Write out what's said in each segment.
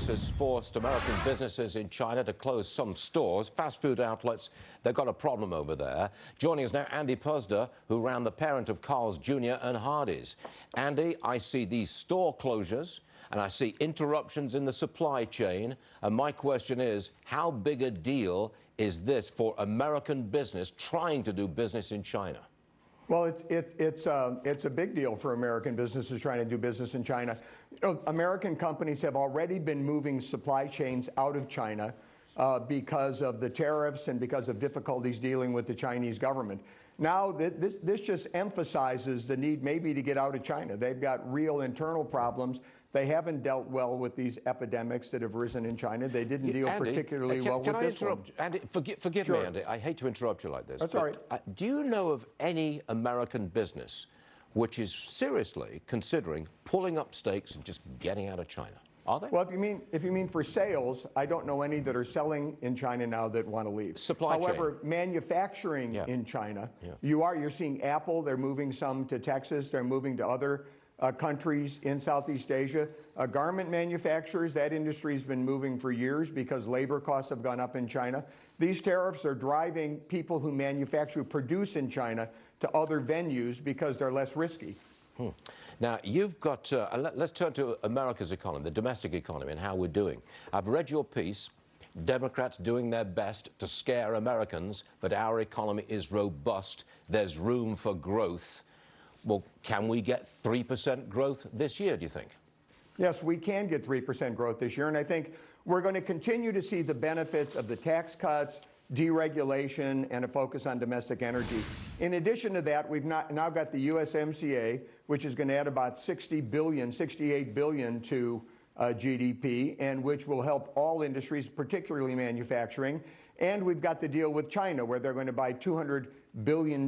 coronavirus has forced American businesses in China to close some stores. Fast food outlets, they've got a problem over there. Joining us now, Andy Puzder, who ran the parent of Carl's Jr. and Hardee's. Andy, I see these store closures and I see interruptions in the supply chain. And my question is, how big a deal is this for American business trying to do business in China? Well, it's a big deal for American businesses trying to do business in China. You know, American companies have already been moving supply chains out of China because of the tariffs and because of difficulties dealing with the Chinese government. Now, this just emphasizes the need maybe to get out of China. They've got real internal problems. They haven't dealt well with these epidemics that have risen in China. They didn't deal Andy, particularly well with this one. Andy, forgive me, Andy. I hate to interrupt you like this. That's all right. Do you know of any American business which is seriously considering pulling up stakes and just getting out of China? Are they? Well, if you mean for sales, I don't know any that are selling in China now that want to leave. However, manufacturing in China, you're seeing Apple. They're moving some to Texas. They're moving to other countries in Southeast Asia. Garment manufacturers, that industry has been moving for years because labor costs have gone up in China. These tariffs are driving people who produce in China to other venues because they're less risky. Now, you've got, let's turn to America's economy, the domestic economy, and how we're doing. I've read your piece. Democrats doing their best to scare Americans, but our economy is robust. There's room for growth. Well, can we get 3% growth this year, do you think? Yes, we can get 3% growth this year, and I think we're going to continue to see the benefits of the tax cuts, deregulation, and a focus on domestic energy. In addition to that, we've now got the USMCA, which is going to add about 68 billion to GDP, and which will help all industries, particularly manufacturing. And we've got the deal with China, where they're going to buy $200 billion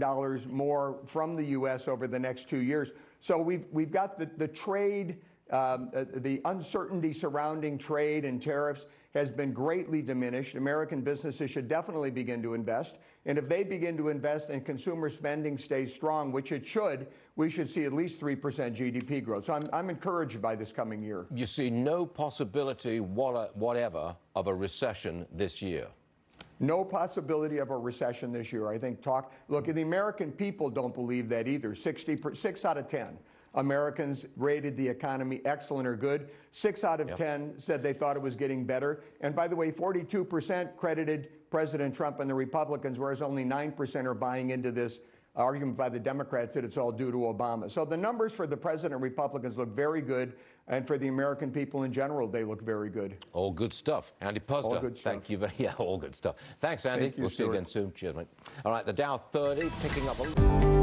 more from the U.S. over the next 2 years. So we've got the trade, the uncertainty surrounding trade and tariffs has been greatly diminished. American businesses should definitely begin to invest. And if they begin to invest and consumer spending stays strong, which it should, we should see at least 3% GDP growth. So I'm encouraged by this coming year. You see no possibility whatever of a recession this year? No possibility of a recession this year. I think look, the American people don't believe that either. 6 out of 10 Americans rated the economy excellent or good. 6 out of 10 said they thought it was getting better. And by the way, 42% credited President Trump and the Republicans, whereas only 9% are buying into this argument by the Democrats that it's all due to Obama. So the numbers for the president and Republicans look very good, and for the American people in general, they look very good. All good stuff. Andy Puzder, all good stuff. Thank you all good stuff. Thanks, Andy. Thank you, we'll see you Stuart. again soon. Cheers, mate. All right, the Dow 30 picking up a